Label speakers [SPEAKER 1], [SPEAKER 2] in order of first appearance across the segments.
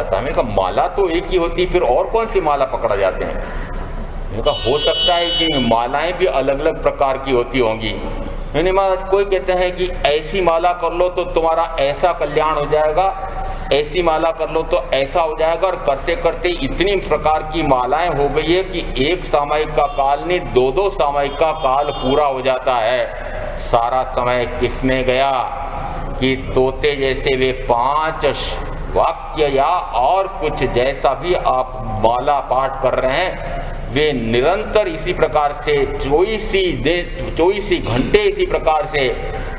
[SPEAKER 1] जाता है। मैंने कहा माला तो एक ही होती, फिर और कौन सी माला पकड़ा जाते हैं? मैंने कहा हो सकता है कि मालाएं भी अलग अलग प्रकार की होती होंगी। मैंने महाराज कोई कहते हैं कि ऐसी माला कर लो तो तुम्हारा ऐसा कल्याण हो जाएगा, ऐसी माला कर लो तो ऐसा हो जाएगा, और करते करते इतनी प्रकार की मालाएं हो गई है कि एक सामयिक का काल नहीं, दो दो सामयिक का काल पूरा हो जाता है। सारा समय किसमें गया कि तोते जैसे वे 5 वाक्य या और कुछ जैसा भी आप माला पाठ कर रहे हैं, वे निरंतर इसी प्रकार से 24 घंटे इसी प्रकार से,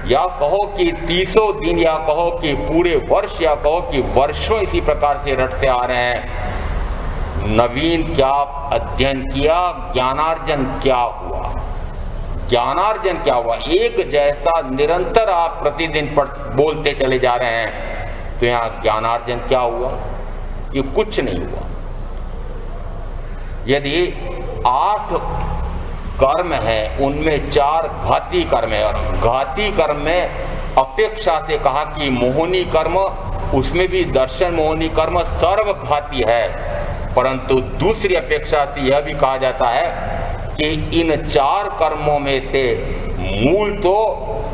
[SPEAKER 1] या कहो कि 30 दिन, या कहो कि पूरे वर्ष, या कहो कि वर्षों इसी प्रकार से रटते आ रहे हैं। नवीन क्या अध्ययन किया, ज्ञानार्जन क्या हुआ? ज्ञानार्जन क्या हुआ? एक जैसा निरंतर आप प्रतिदिन बोलते चले जा रहे हैं, तो यहाँ ज्ञानार्जन क्या हुआ? ये कुछ नहीं हुआ। यदि 8 कर्म है, उनमें 4 घाती कर्म है, और घाती कर्म में अपेक्षा से कहा कि मोहिनी कर्म, उसमें भी दर्शन मोहिनी कर्म सर्वघाती है, परंतु दूसरी अपेक्षा से यह भी कहा जाता है कि इन 4 कर्मों में से मूल तो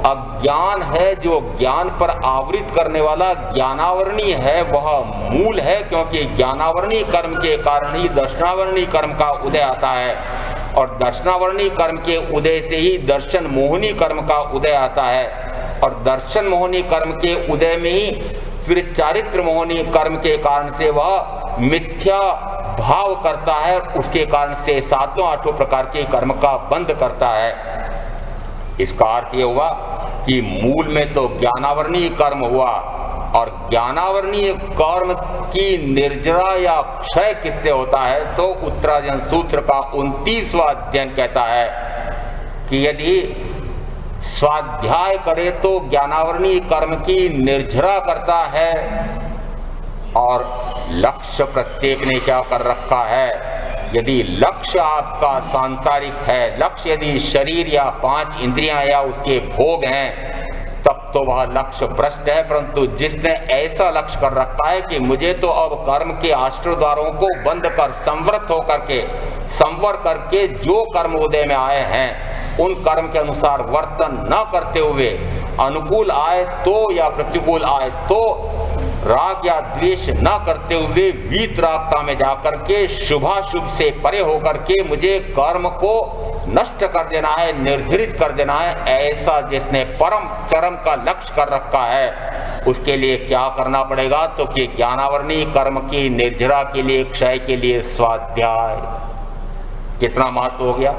[SPEAKER 1] अज्ञान है, जो ज्ञान पर आवृत करने वाला ज्ञानावरणी है, वह मूल है, क्योंकि ज्ञानावरणी कर्म के कारण ही दर्शनावरणी कर्म का उदय आता है, और दर्शनावरणी कर्म के उदय से ही दर्शन मोहिनी कर्म का उदय आता है, और दर्शन मोहिनी कर्म के उदय में ही फिर चारित्र मोहिनी कर्म के कारण से वह मिथ्या भाव करता है, उसके कारण से 7-8 प्रकार के कर्म का बंध करता है। इसका अर्थ ये हुआ कि मूल में तो ज्ञानावरणीय कर्म हुआ, और ज्ञानावरणीय कर्म की निर्जरा या क्षय किससे होता है? तो उत्तरायण सूत्र का 29वां अध्ययन कहता है कि यदि स्वाध्याय करे तो ज्ञानावरणीय कर्म की निर्जरा करता है, और लक्ष्य प्रत्येक ने क्या कर रखा है? यदि लक्ष्य आपका सांसारिक है, लक्ष्य यदि शरीर या 5 इंद्रियां या उसके भोग हैं, तब तो वह लक्ष्य भ्रष्ट है। परंतु जिसने ऐसा लक्ष्य कर रखा है कि मुझे तो अब कर्म के आश्रय द्वारों को बंद कर संवृत होकर के, संवर करके जो कर्म उदय में आए हैं उन कर्म के अनुसार वर्तन न करते हुए, अनुकूल आए तो या प्रतिकूल आए तो राग या द्वेष न करते हुए वीतरागता में जाकर के शुभाशुभ से परे होकर के मुझे कर्म को नष्ट कर देना है, निर्धारित कर देना है, ऐसा जिसने परम चरम का लक्ष्य कर रखा है, उसके लिए क्या करना पड़ेगा? तो कि ज्ञानावरणीय कर्म की निर्जरा के लिए, क्षय के लिए स्वाध्याय। कितना महत्व हो गया।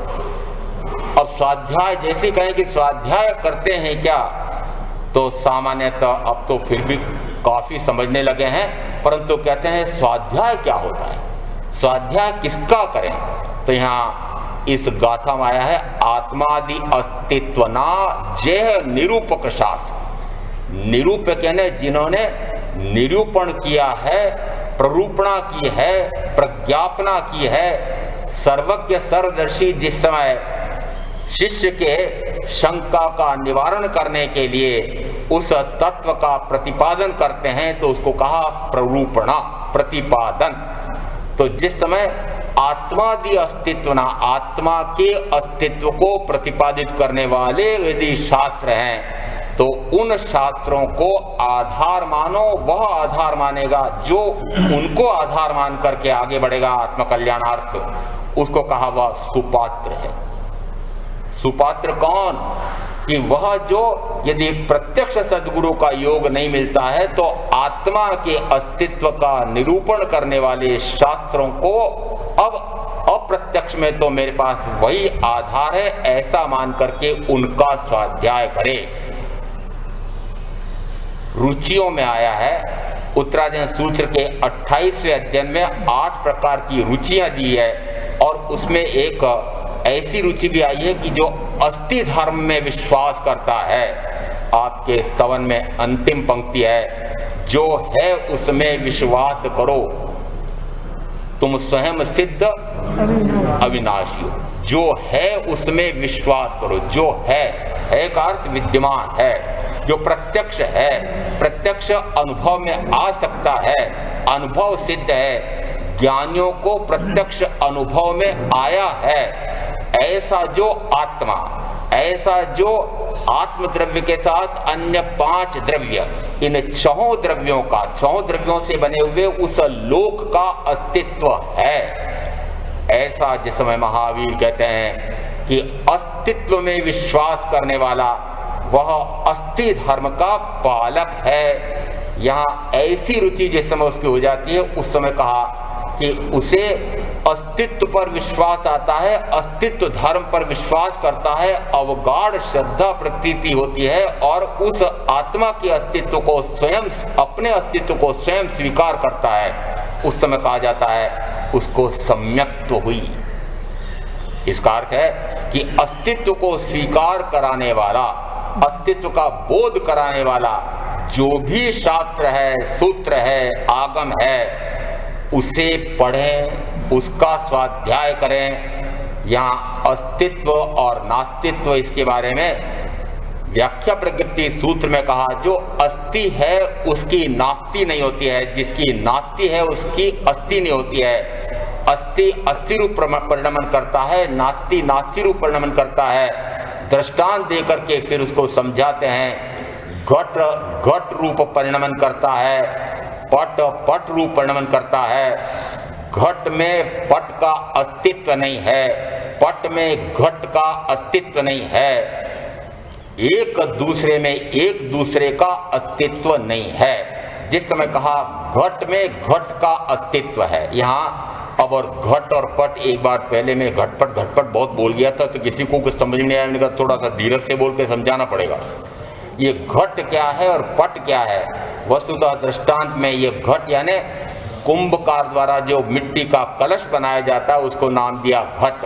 [SPEAKER 1] अब स्वाध्याय जैसे कहें कि स्वाध्याय करते हैं क्या, तो सामान्यतः अब तो फिर भी काफी समझने लगे हैं, परंतु कहते हैं स्वाध्याय क्या होता है, स्वाध्याय किसका करें? तो यहाँ इस गाथा में आया है आत्मादि अस्तित्वना जेह निरूपक शास्त्र। निरूपक यानी जिन्होंने निरूपण किया है, प्ररूपणा की है, प्रज्ञापना की है, सर्वज्ञ सर्वदर्शी जिस समय शिष्य के शंका का निवारण करने के लिए उस तत्व का प्रतिपादन करते हैं, तो उसको कहा प्ररूपणा, प्रतिपादन। तो जिस समय आत्मादि अस्तित्व ना, आत्मा के अस्तित्व को प्रतिपादित करने वाले यदि शास्त्र हैं, तो उन शास्त्रों को आधार मानो, वह आधार मानेगा जो उनको आधार मान करके आगे बढ़ेगा आत्मकल्याणार्थ, उसको कहा वह सुपात्र है। सुपात्र कौन? कि वह जो यदि प्रत्यक्ष सद्गुरु का योग नहीं मिलता है तो आत्मा के अस्तित्व का निरूपण करने वाले शास्त्रों को अब अप्रत्यक्ष में तो मेरे पास वही आधार है, ऐसा मान करके उनका स्वाध्याय करे। रुचियों में आया है उत्तरायण सूत्र के 28वें अध्ययन में 8 प्रकार की रुचियां दी है, और उसमें एक ऐसी रुचि भी आई है कि जो अस्थि धर्म में विश्वास करता है। आपके स्तवन में अंतिम पंक्ति है, जो है उसमें विश्वास करो, तुम स्वयं सिद्ध अविनाशी हो। जो है उसमें विश्वास करो। जो है का अर्थ विद्यमान है, जो प्रत्यक्ष है, प्रत्यक्ष अनुभव में आ सकता है, अनुभव सिद्ध है, ज्ञानियों को प्रत्यक्ष अनुभव में आया है। ऐसा जो आत्मा, ऐसा जो आत्म द्रव्य के साथ अन्य 5 द्रव्य, इन 6 द्रव्यों का, 6 द्रव्यों से बने हुए उस लोक का अस्तित्व है। ऐसा जिस समय महावीर कहते हैं कि अस्तित्व में विश्वास करने वाला वह अस्थि धर्म का पालक है। यहाँ ऐसी रुचि जिस समय उसकी हो जाती है, उस समय कहा कि उसे अस्तित्व पर विश्वास आता है, अस्तित्व धर्म पर विश्वास करता है, अवगाढ़ श्रद्धा प्रतीति होती है और उस आत्मा के अस्तित्व को स्वयं, अपने अस्तित्व को स्वयं स्वीकार करता है। उस समय कहा जाता है उसको सम्यक्त्व हुई। इसका अर्थ है कि अस्तित्व को स्वीकार कराने वाला, अस्तित्व का बोध कराने वाला जो भी शास्त्र है, सूत्र है, आगम है, उसे पढ़ें, उसका स्वाध्याय करें। यहाँ अस्तित्व और नास्तित्व, इसके बारे में व्याख्या प्रकृति सूत्र में कहा, जो अस्ति है उसकी नास्ति नहीं होती है, जिसकी नास्ति है उसकी अस्ति नहीं होती है। अस्ति अस्ति रूप परिणमन करता है, नास्ति नास्ति रूप परिणमन करता है। दृष्टांत देकर के फिर उसको समझाते हैं। घट घट रूप परिणमन करता है, पट पट रूप परिणमन करता है। घट में पट का अस्तित्व नहीं है, पट में घट का अस्तित्व नहीं है। एक दूसरे में एक दूसरे का अस्तित्व नहीं है। जिस समय कहा घट में घट का अस्तित्व है, यहाँ अब और घट और पट, एक बार पहले में घटपट बहुत बोल गया था तो किसी को कुछ समझ नहीं आया, का थोड़ा सा धीरज से बोल के समझाना पड़ेगा। ये घट क्या है और पट क्या है। वस्तुतः दृष्टांत में ये घट यानी कुंभकार द्वारा जो मिट्टी का कलश बनाया जाता है उसको नाम दिया घट।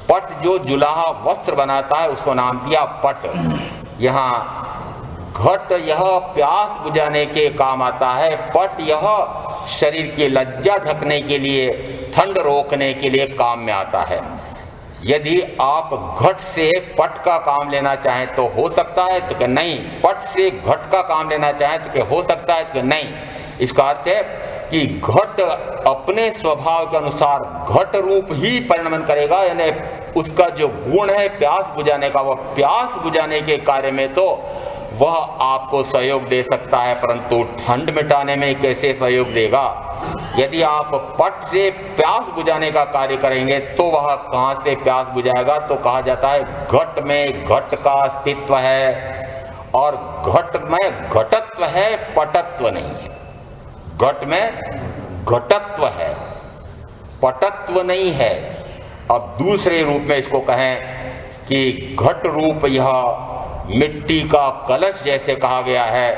[SPEAKER 1] पट जो जुलाहा वस्त्र बनाता है उसको नाम दिया पट। यहाँ घट यह प्यास बुझाने के काम आता है, पट यह शरीर की लज्जा ढकने के लिए, ठंड रोकने के लिए काम में आता है। यदि आप घट से पट का काम लेना चाहें तो हो सकता है, तो कि नहीं, पट से घट का काम लेना चाहें तो कि हो सकता है, तो कि नहीं। इसका अर्थ है कि घट अपने स्वभाव के अनुसार घट रूप ही परिणमन करेगा, यानी उसका जो गुण है प्यास बुझाने का, वह प्यास बुझाने के कार्य में तो वह आपको सहयोग दे सकता है, परंतु ठंड मिटाने में कैसे सहयोग देगा। यदि आप पट से प्यास बुझाने का कार्य करेंगे तो वह कहां से प्यास बुझाएगा। तो कहा जाता है घट में घट का अस्तित्व है और घट में घटत्व है, पटत्व नहीं है। घट में घटत्व है, पटत्व नहीं है। अब दूसरे रूप में इसको कहें कि घट रूप यह मिट्टी का कलश जैसे कहा गया है।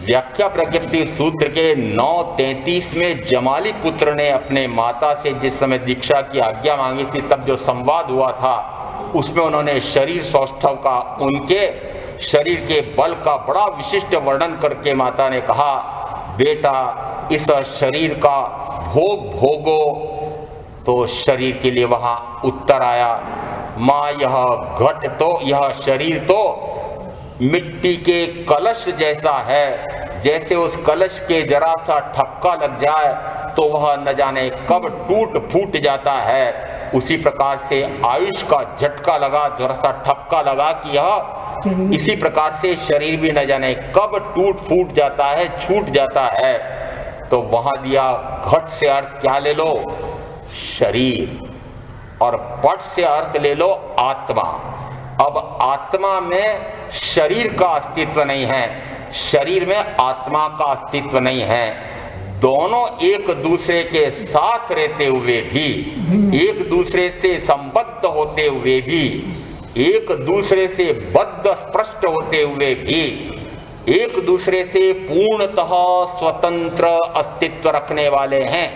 [SPEAKER 1] व्याख्या प्रकृति सूत्र के 9:33 में जमाली पुत्र ने अपने माता से जिस समय दीक्षा की आज्ञा मांगी थी, तब जो संवाद हुआ था उसमें उन्होंने शरीर सौष्ठव का, उनके शरीर के बल का बड़ा विशिष्ट वर्णन करके माता ने कहा, बेटा इस शरीर का भोग भोगो। तो शरीर के लिए वहां उत्तर आया, माँ यह घट तो, यह शरीर तो मिट्टी के कलश जैसा है, जैसे उस कलश के जरा सा ठक्का लग जाए तो वह न जाने कब टूट फूट जाता है। उसी प्रकार से आयुष का झटका लगा, जरा सा ठक्का लगा कि यह इसी प्रकार से शरीर भी न जाने कब टूट फूट जाता है, छूट जाता है। तो वहां दिया घट से अर्थ क्या ले लो, शरीर, और पट से अर्थ ले लो आत्मा। अब आत्मा में शरीर का अस्तित्व नहीं है, शरीर में आत्मा का अस्तित्व नहीं है। दोनों एक दूसरे के साथ रहते हुए भी, एक दूसरे से संबद्ध होते हुए भी, एक दूसरे से बद्ध स्पष्ट होते हुए भी, एक दूसरे से पूर्णतः स्वतंत्र अस्तित्व रखने वाले हैं।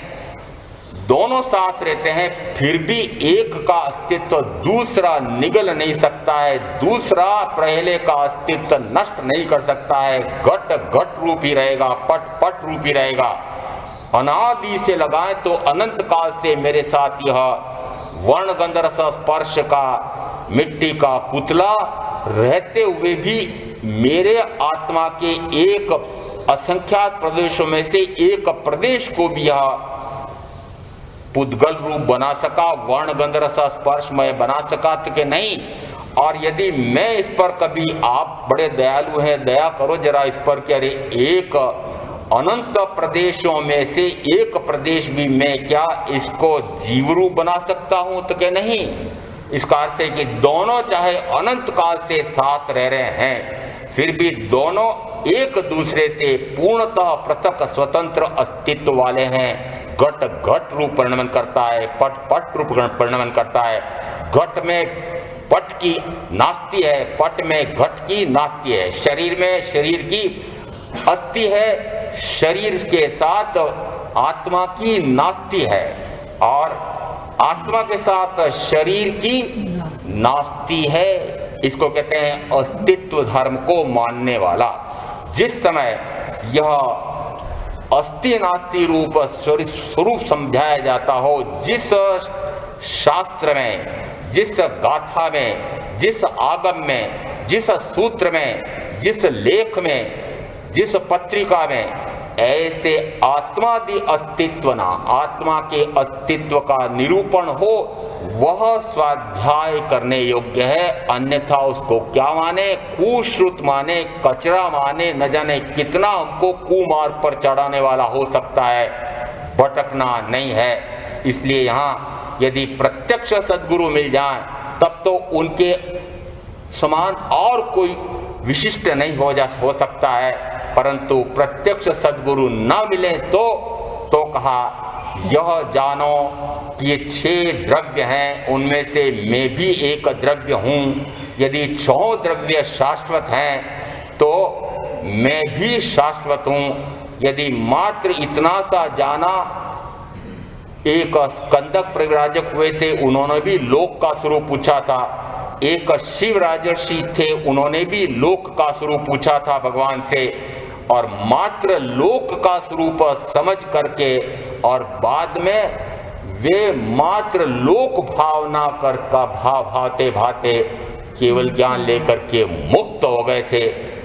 [SPEAKER 1] दोनों साथ रहते हैं, फिर भी एक का अस्तित्व दूसरा निगल नहीं सकता है, दूसरा पहले का अस्तित्व नष्ट नहीं कर सकता है। घट घट रूप ही रहेगा, पट पट रूप ही रहेगा। अनादि से लगाए तो अनंत काल से मेरे साथ यह वर्ण गंध रस स्पर्श का मिट्टी का पुतला रहते हुए भी मेरे आत्मा के एक असंख्यात प्रदेशों में से एक प्रदेश को भी यह पुद्गल रूप बना सका, वर्ण गंध रस स्पर्शमय बना सका तो कि नहीं। और यदि मैं इस पर कभी, आप बड़े दयालु हैं, दया करो जरा इस पर कि अरे एक अनंत प्रदेशों में से एक प्रदेश भी मैं क्या इसको जीव रूप बना सकता हूं तो कि नहीं। इसका अर्थ है कि दोनों चाहे अनंत काल से साथ रह रहे हैं, फिर भी दोनों एक दूसरे से पूर्णतः पृथक स्वतंत्र अस्तित्व वाले हैं। घट घट रूप परिणमन करता है, पट पट रूप परिणमन करता है। घट में पट की नास्ति है, पट में घट की नास्ति है। शरीर में शरीर की अस्थि है, शरीर के साथ आत्मा की नास्ति है, और आत्मा के साथ शरीर की नास्ति है। इसको कहते हैं अस्तित्व धर्म को मानने वाला। जिस समय यह अस्थि नास्ति रूप स्वरूप समझाया जाता हो, जिस शास्त्र में, जिस गाथा में, जिस आगम में, जिस सूत्र में, जिस लेख में, जिस पत्रिका में ऐसे आत्मादि अस्तित्व ना, आत्मा के अस्तित्व का निरूपण हो, वह स्वाध्याय करने योग्य है। अन्यथा उसको क्या माने, कुश्रुत माने, कचरा माने, न जाने कितना हमको कुमार्ग पर चढ़ाने वाला हो सकता है, भटकना नहीं है। इसलिए यहाँ यदि प्रत्यक्ष सद्गुरु मिल जाए तब तो उनके समान और कोई विशिष्ट नहीं हो सकता है, परंतु प्रत्यक्ष सद्गुरु न मिले तो कहा यह जानो कि ये 6 द्रव्य हैं, उनमें से मैं भी एक द्रव्य हूँ। यदि 6 द्रव्य शाश्वत हैं तो मैं भी शाश्वत हूँ। यदि मात्र इतना सा जाना, एक स्कंदक परिव्राजक हुए थे, उन्होंने भी लोक का स्वरूप पूछा था। एक शिव राजर्षि थे, उन्होंने भी लोक का स्वरूप पूछा था भगवान से, और मात्र लोक का स्वरूप समझ करके और बाद में वे मात्र लोक भावना कर का भाते भाते केवल ज्ञान लेकर के मुक्त हो गए थे।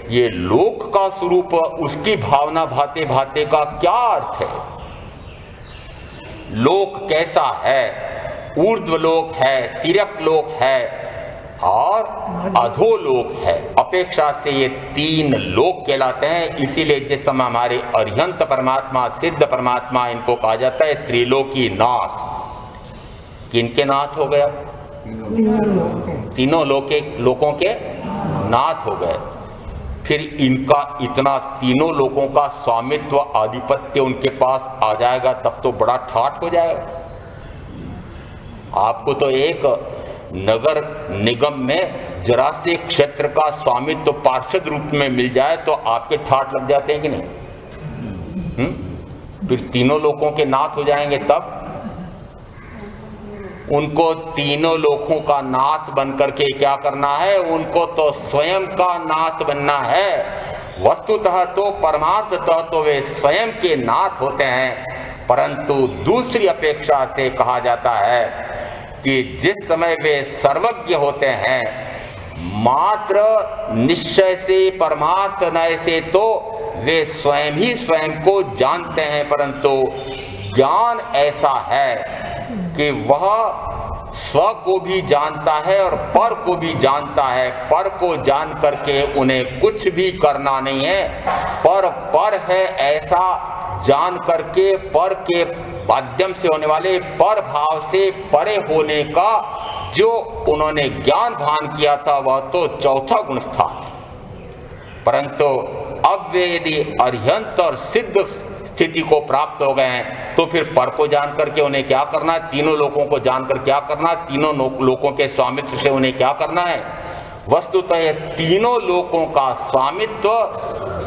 [SPEAKER 1] ये लोक का स्वरूप, उसकी भावना भाते भाते का क्या अर्थ है? लोक कैसा है? ऊर्ध्व लोक है, तिर्यक लोक है और अधोलोक है। अपेक्षा से ये 3 लोक कहलाते हैं। इसीलिए जिस समय हमारे अरिहंत परमात्मा, सिद्ध परमात्मा, इनको कहा जाता है त्रिलोकी नाथ। किनके नाथ हो गया? तीनों लोकों के नाथ हो गए। फिर इनका इतना तीनों लोकों का स्वामित्व, आधिपत्य उनके पास आ जाएगा तब तो बड़ा ठाठ हो जाएगा। आपको तो एक नगर निगम में जरा से क्षेत्र का स्वामित्व पार्षद रूप में मिल जाए तो आपके ठाठ लग जाते हैं कि नहीं? फिर तीनों लोकों के नाथ हो जाएंगे तब। उनको तीनों लोकों का नाथ बन करके क्या करना है? उनको तो स्वयं का नाथ बनना है। वस्तुतः तो परमार्थतः तो वे स्वयं के नाथ होते हैं, परंतु दूसरी अपेक्षा से कहा जाता है कि जिस समय वे सर्वज्ञ होते हैं, मात्र निश्चय से, परमार्थ नय से तो वे स्वयं ही स्वयं को जानते हैं, परंतु ज्ञान ऐसा है कि वह स्व को भी जानता है और पर को भी जानता है। पर को जान करके उन्हें कुछ भी करना नहीं है, पर है ऐसा जान करके पर के माध्यम से होने वाले पर भाव से परे होने का जो उन्होंने ज्ञान भान किया था, वह तो चौथा गुण था। परंतु अब वे यदि अरिहंत और सिद्ध स्थिति को प्राप्त हो गए हैं तो फिर पर को जान करके उन्हें क्या करना है? तीनों लोगों को जानकर क्या करना है? तीनों लोगों के स्वामित्व से उन्हें क्या करना है? वस्तुतः तीनों लोगों का स्वामित्व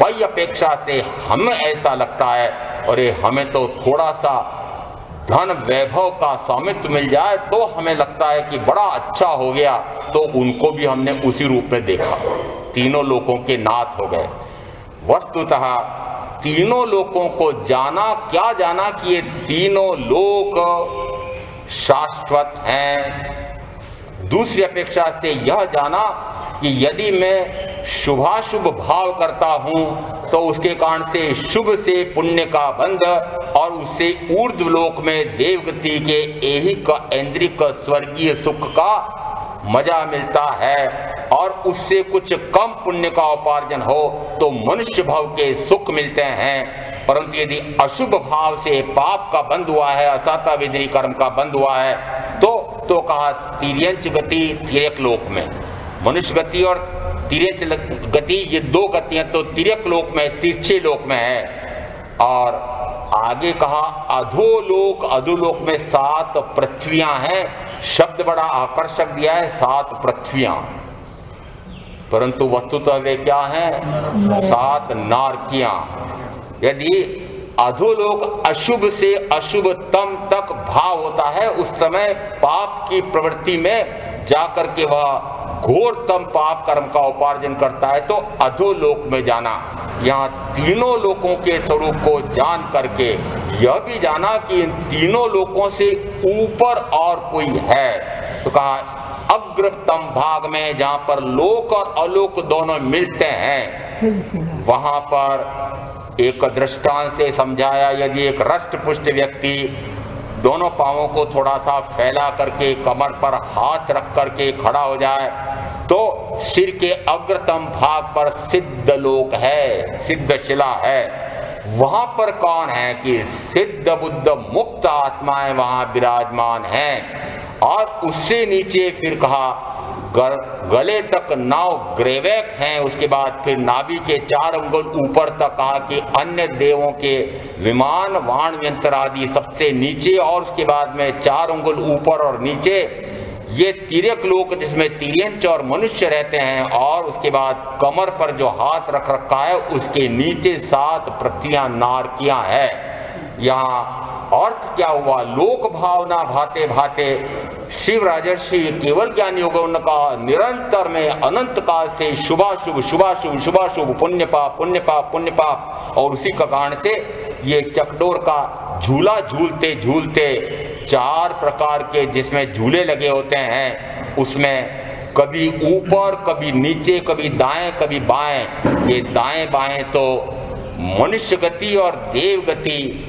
[SPEAKER 1] वही अपेक्षा से हमें ऐसा लगता है, अरे हमें तो थोड़ा सा धन वैभव का स्वामित्व मिल जाए तो हमें लगता है कि बड़ा अच्छा हो गया। तो उनको भी हमने उसी रूप में देखा, तीनों लोगों के नाथ हो गए। वस्तुतः तीनों लोगों को जाना, क्या जाना कि ये तीनों लोक शाश्वत हैं। दूसरी अपेक्षा से यह जाना कि यदि मैं शुभाशुभ भाव करता हूं, तो उसके कारण से शुभ से पुण्य का बंध और उससे ऊर्ध्व लोक में देवगति के ऐहिक ऐन्द्रिक स्वर्गीय सुख का मजा मिलता है, और उससे कुछ कम पुण्य का उपार्जन हो तो मनुष्य भाव के सुख मिलते हैं। परंतु यदि अशुभ भाव से पाप का बंध हुआ है, असाता विधि कर्म का बंध हुआ है, तो कहा तिर्यंच गति तिर्यक लोक में, मनुष्य गति और तिर्यक गति ये दो गतियां तो तिर्यक लोक में, तिरछे लोक में है। और आगे कहा अधोलोक में 7 पृथ्वियां हैं। शब्द बड़ा आकर्षक दिया है, 7 पृथ्वियां, परंतु वस्तुतः वे क्या हैं? 7 नारकियां। यदि अधोलोक अशुभ से अशुभतम तक भाव होता है, उस समय पाप की प्रवृत्ति में जाकर के वह घोरतम पाप कर्म का उपार्जन करता है, तो अधोलोक में जाना। यहाँ तीनों लोकों के स्वरूप को जान करके यह भी जाना कि इन तीनों लोकों से ऊपर और कोई है। तो कहा अग्रतम भाग में, जहाँ पर लोक और अलोक दोनों मिलते हैं, वहां पर एक दृष्टांत से समझाया। यदि एक रष्ट पुष्ट व्यक्ति दोनों पांवों को थोड़ा सा फैला करके कमर पर हाथ रख करके खड़ा हो जाए, तो सिर के अग्रतम भाग पर सिद्ध लोक है, सिद्ध शिला है। वहां पर कौन है कि सिद्ध बुद्ध मुक्त आत्माएं वहां विराजमान हैं। और उससे नीचे फिर कहा गले तक 9 ग्रेवैक हैं। उसके बाद फिर नाभि के 4 अंगुल ऊपर तक कहा कि अन्य देवों के विमान वाण यंत्र आदि सबसे नीचे, और उसके बाद में 4 अंगुल ऊपर और नीचे ये तिर्यक लोक जिसमें तिर्यंच और मनुष्य रहते हैं। और उसके बाद कमर पर जो हाथ रख रखा है उसके नीचे 7 पृथ्वियां नारकियां है। यहाँ अर्थ क्या हुआ? लोक भावना भाते भाते शिव राजर्षि केवल ज्ञानी होगा, उनका निरंतर में अनंत काल से शुभाशुभ शुभाशुभ शुभाशुभ पुण्य पाप पुण्य पाप पुण्य पाप, और उसी का कारण से ये चकडोर का झूला झूलते झूलते 4 प्रकार के जिसमें झूले लगे होते हैं, उसमें कभी ऊपर कभी नीचे कभी दाएं कभी बाएं। ये दाएं बाएं तो मनुष्य गति और देव गति,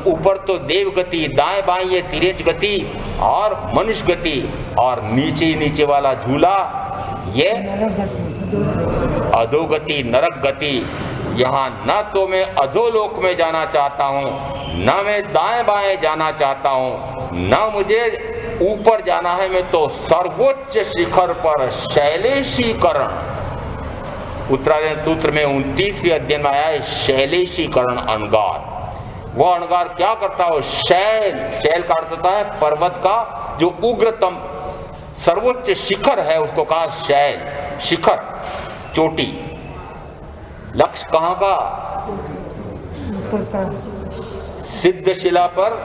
[SPEAKER 1] ऊपर तो देव गति, दाएं बाएं ये तिर्यक गति और मनुष्य गति, और नीचे नीचे वाला झूला ये अधोगति नरक गति। यहाँ न तो मैं अधोलोक में जाना चाहता हूँ, न मैं दाएं बाएं जाना चाहता हूँ, न मुझे ऊपर जाना है, मैं तो सर्वोच्च शिखर पर शैलेशीकरण, उत्तरायण सूत्र में 29वें अध्ययन में आया है शैलेशीकरण अणगार। वह अणगार क्या करता है? शैल का अर्थ होता है पर्वत का जो उग्रतम सर्वोच्च शिखर है, उसको कहा शैल, शिखर, चोटी। लक्ष्य कहाँ का? सिद्ध शिला पर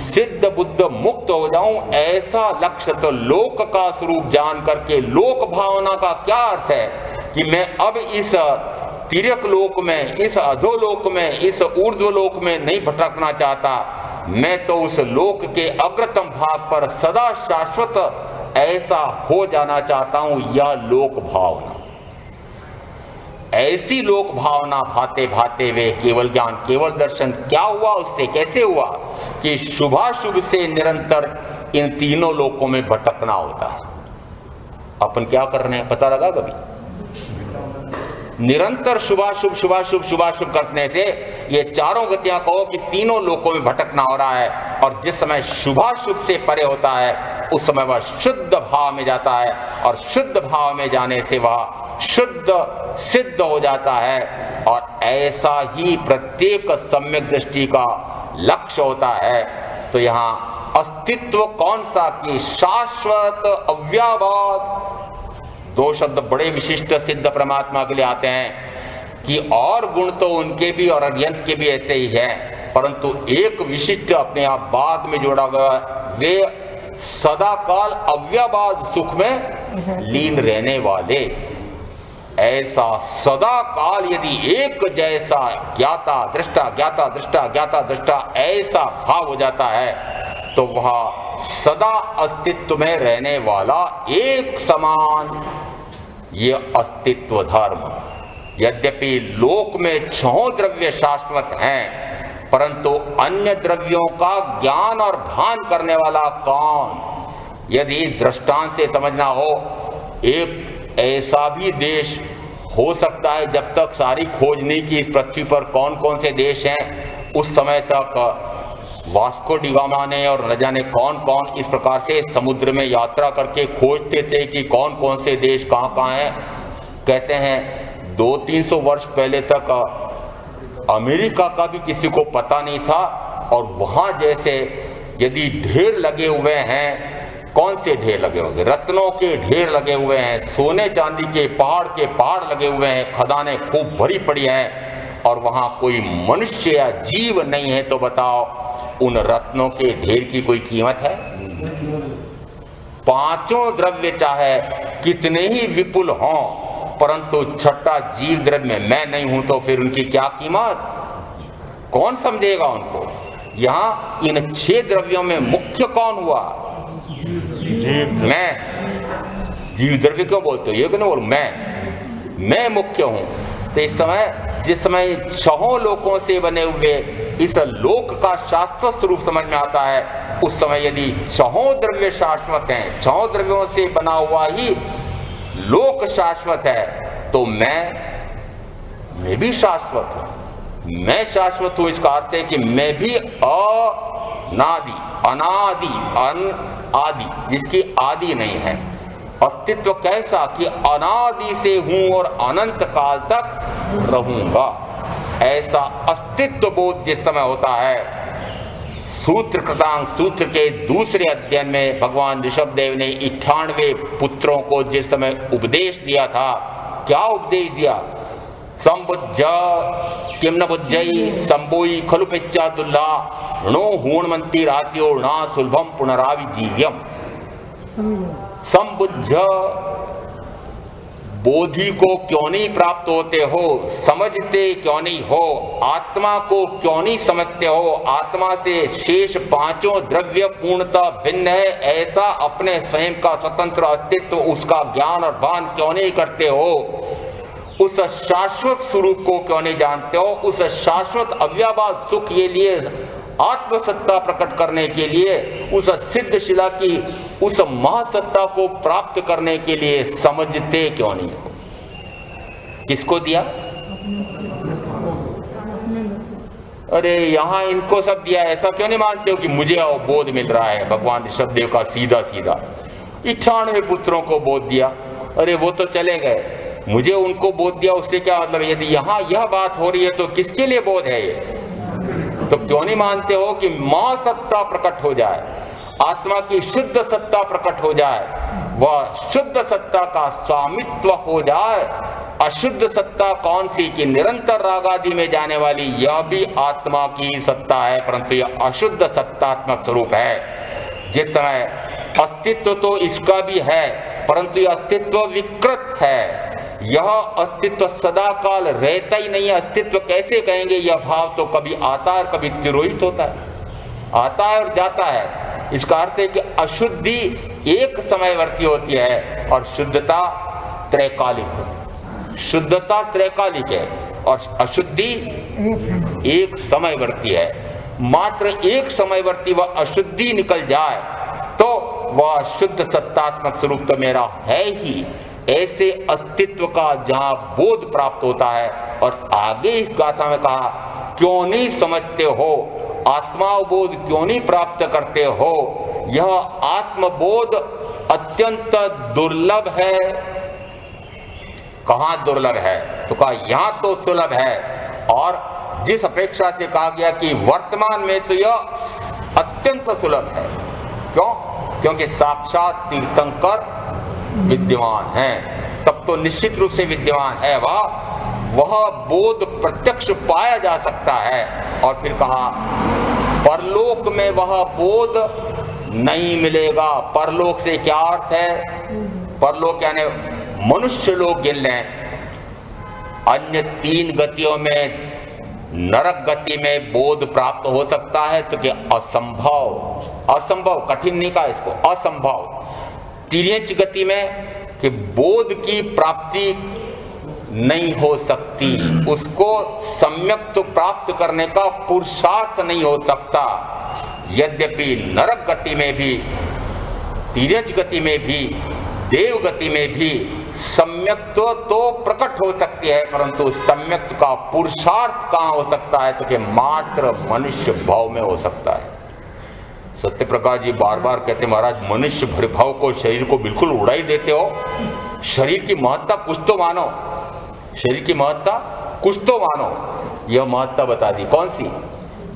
[SPEAKER 1] सिद्ध बुद्ध मुक्त हो जाऊं, ऐसा लक्ष्य। तो लोक का स्वरूप जान करके, लोक भावना का क्या अर्थ है कि मैं अब इस तिर्यक लोक में, इस अधोलोक में, इस ऊर्ध्व लोक में नहीं भटकना चाहता, मैं तो उस लोक के अग्रतम भाग पर सदा शाश्वत ऐसा हो जाना चाहता हूं। यह लोक भावना, ऐसी लोक भावना भाते भाते वे केवल ज्ञान केवल दर्शन क्या हुआ? उससे कैसे हुआ कि शुभाशुभ से निरंतर इन तीनों लोकों में भटकना होता है। अपन क्या कर रहे हैं पता लगा कभी? निरंतर शुभाशुभ शुभाशुभ शुभाशुभ करने से ये चारों गतियां कहो कि तीनों लोकों में भटकना हो रहा है। और जिस समय शुभाशुभ से परे होता है उस समय वह शुद्ध भाव में जाता है, और शुद्ध भाव में जाने से वह शुद्ध सिद्ध हो जाता है। और ऐसा ही प्रत्येक सम्यक दृष्टि का लक्ष्य होता है। तो यहाँ अस्तित्व कौन सा? कि शाश्वत अव्याभात। 2 शब्द बड़े विशिष्ट सिद्ध परमात्मा के लिए आते हैं कि और गुण तो उनके भी और अरिहंत के भी ऐसे ही है, परंतु एक विशिष्ट अपने आप बाद में जोड़ा गया, वे सदा काल अव्याभात सुख में लीन रहने वाले। ऐसा सदा काल यदि एक जैसा ज्ञाता दृष्टा ज्ञाता दृष्टा ज्ञाता दृष्टा ऐसा भाव हो जाता है, तो वह सदा अस्तित्व में रहने वाला एक समान, ये अस्तित्व धर्म, यद्यपि लोक में 6 द्रव्य शाश्वत हैं, परंतु अन्य द्रव्यों का ज्ञान और भान करने वाला कौन? यदि दृष्टांत से समझना हो, एक ऐसा भी देश हो सकता है, जब तक सारी खोज नहीं की इस पृथ्वी पर कौन कौन से देश हैं, उस समय तक वास्को डी गामा ने और न जाने कौन कौन इस प्रकार से समुद्र में यात्रा करके खोजते थे कि कौन कौन से देश कहाँ कहाँ हैं। कहते हैं 200-300 वर्ष पहले तक अमेरिका का भी किसी को पता नहीं था, और वहां जैसे यदि ढेर लगे हुए हैं, कौन से ढेर लगे हुए? रत्नों के ढेर लगे हुए हैं, सोने चांदी के पहाड़ लगे हुए हैं, खदानें खूब भरी पड़ी हैं, और वहां कोई मनुष्य या जीव नहीं है, तो बताओ उन रत्नों के ढेर की कोई कीमत है? 5 द्रव्य चाहे कितने ही विपुल हों, परंतु छठा जीव द्रव्य में मैं नहीं हूं, तो फिर उनकी क्या कीमत? कौन समझेगा उनको? यहाँ इन 6 द्रव्यों में मुख्य कौन हुआ? मैं। जीव द्रव्य क्यों बोलते हो? ये क्यों बोल? मैं मुख्य हूं। तो इस समय जिस समय 6 लोकों से बने हुए इस लोक का शाश्वत स्वरूप समझ में आता है, उस समय यदि 6 द्रव्य शाश्वत हैं, 6 द्रव्यों से बना हुआ ही लोक शाश्वत है, तो मैं भी शाश्वत हूं। मैं शाश्वत हूं, इसका अर्थ है कि मैं भी अनादि आदि, जिसकी आदि नहीं है। अस्तित्व कैसा? कि अनादि से हूं और अनंत काल तक रहूंगा। ऐसा अस्तित्व बोध जिस समय होता है, सूत्र कृतांग सूत्र के दूसरे अध्ययन में भगवान ऋषभदेव ने 98 पुत्रों को जिस समय उपदेश दिया था, क्या उपदेश दिया? संबुज्ज किम न बुज्जई संबोई खलु पेच्चा दुल्ला णो हूणमंती रात्यो ना सुलभम पुनराविजीव्यम। संबुज्ज, बोधि को क्यों नहीं प्राप्त होते हो? समझते क्यों नहीं हो? आत्मा को क्यों नहीं समझते हो? आत्मा से शेष 5 द्रव्य पूर्णतः भिन्न है, ऐसा अपने स्वयं का स्वतंत्र अस्तित्व, उसका ज्ञान और भान क्यों नहीं करते हो? उस शाश्वत स्वरूप को क्यों नहीं जानते हो? उस शाश्वत अव्याभास सुख के लिए, आत्मसत्ता प्रकट करने के लिए, उस सिद्ध शिला की उस महासत्ता को प्राप्त करने के लिए समझते क्यों नहीं हो? किसको दिया? अरे यहाँ इनको सब दिया, ऐसा क्यों नहीं मानते हो कि मुझे बोध मिल रहा है? भगवान ऋषभदेव का सीधा 98 पुत्रों को बोध दिया। अरे वो तो चले गए, मुझे उनको बोध दिया, उससे क्या मतलब? यदि यहाँ यह बात हो रही है तो किसके लिए बोध है ये? तो क्यों नहीं मानते हो कि मां सत्ता प्रकट हो जाए, आत्मा की शुद्ध सत्ता प्रकट हो जाए, वह शुद्ध सत्ता का स्वामित्व हो जाए? अशुद्ध सत्ता कौन सी? कि निरंतर रागादि में जाने वाली, यह भी आत्मा की सत्ता है, परंतु यह अशुद्ध सत्तात्मक स्वरूप है। जिस समय अस्तित्व तो इसका भी है, परंतु यह अस्तित्व विकृत है। यह अस्तित्व सदा काल रहता ही नहीं है। अस्तित्व कैसे कहेंगे? यह भाव तो कभी आता है, कभी तिरोहित होता है, आता है और जाता है। इसका अर्थ है कि अशुद्धि एक समयवर्ती होती है और शुद्धता त्रैकालिक है। शुद्धता त्रैकालिक है और अशुद्धि एक समयवर्ती है। मात्र एक समयवर्ती वह अशुद्धि निकल जाए तो वह शुद्ध सत्तात्मक स्वरूप तो मेरा है ही। ऐसे अस्तित्व का जहां बोध प्राप्त होता है, और आगे इस गाथा में कहा, क्यों नहीं समझते हो? आत्माबोध क्यों नहीं प्राप्त करते हो? यह आत्मबोध अत्यंत दुर्लभ है। कहां दुर्लभ है? तो कहा यहां तो सुलभ है। और जिस अपेक्षा से कहा गया कि वर्तमान में तो यह अत्यंत सुलभ है। क्यों? क्योंकि साक्षात तीर्थंकर विद्यमान है, तब तो निश्चित रूप से विद्यमान है। वह बोध प्रत्यक्ष पाया जा सकता है। और फिर कहा परलोक में वह बोध नहीं मिलेगा। परलोक से क्या अर्थ है? परलोक यानी मनुष्य लोग गिन लें। अन्य 3 गतियों में, नरक गति में बोध प्राप्त हो सकता है, तो क्या असंभव, कठिन नहीं कहा इसको, असंभव। तिर्यंच गति में कि बोध की प्राप्ति नहीं हो सकती, उसको सम्यक प्राप्त करने का पुरुषार्थ नहीं हो सकता। यद्यपि नरक गति में भी, तिर्यज गति में भी, देव गति में भी सम्यक्त्व तो प्रकट हो सकती है, परंतु सम्यक्त्व का पुरुषार्थ कहाँ हो सकता है, तो कि मात्र मनुष्य भाव में हो सकता है। सत्य प्रकाश जी बार बार कहते, महाराज मनुष्य भाव को, शरीर को बिल्कुल उड़ा ही देते हो। शरीर की महत्ता कुछ तो मानो, शरीर की महत्ता कुछ तो मानो। यह महत्ता बता दी कौन सी,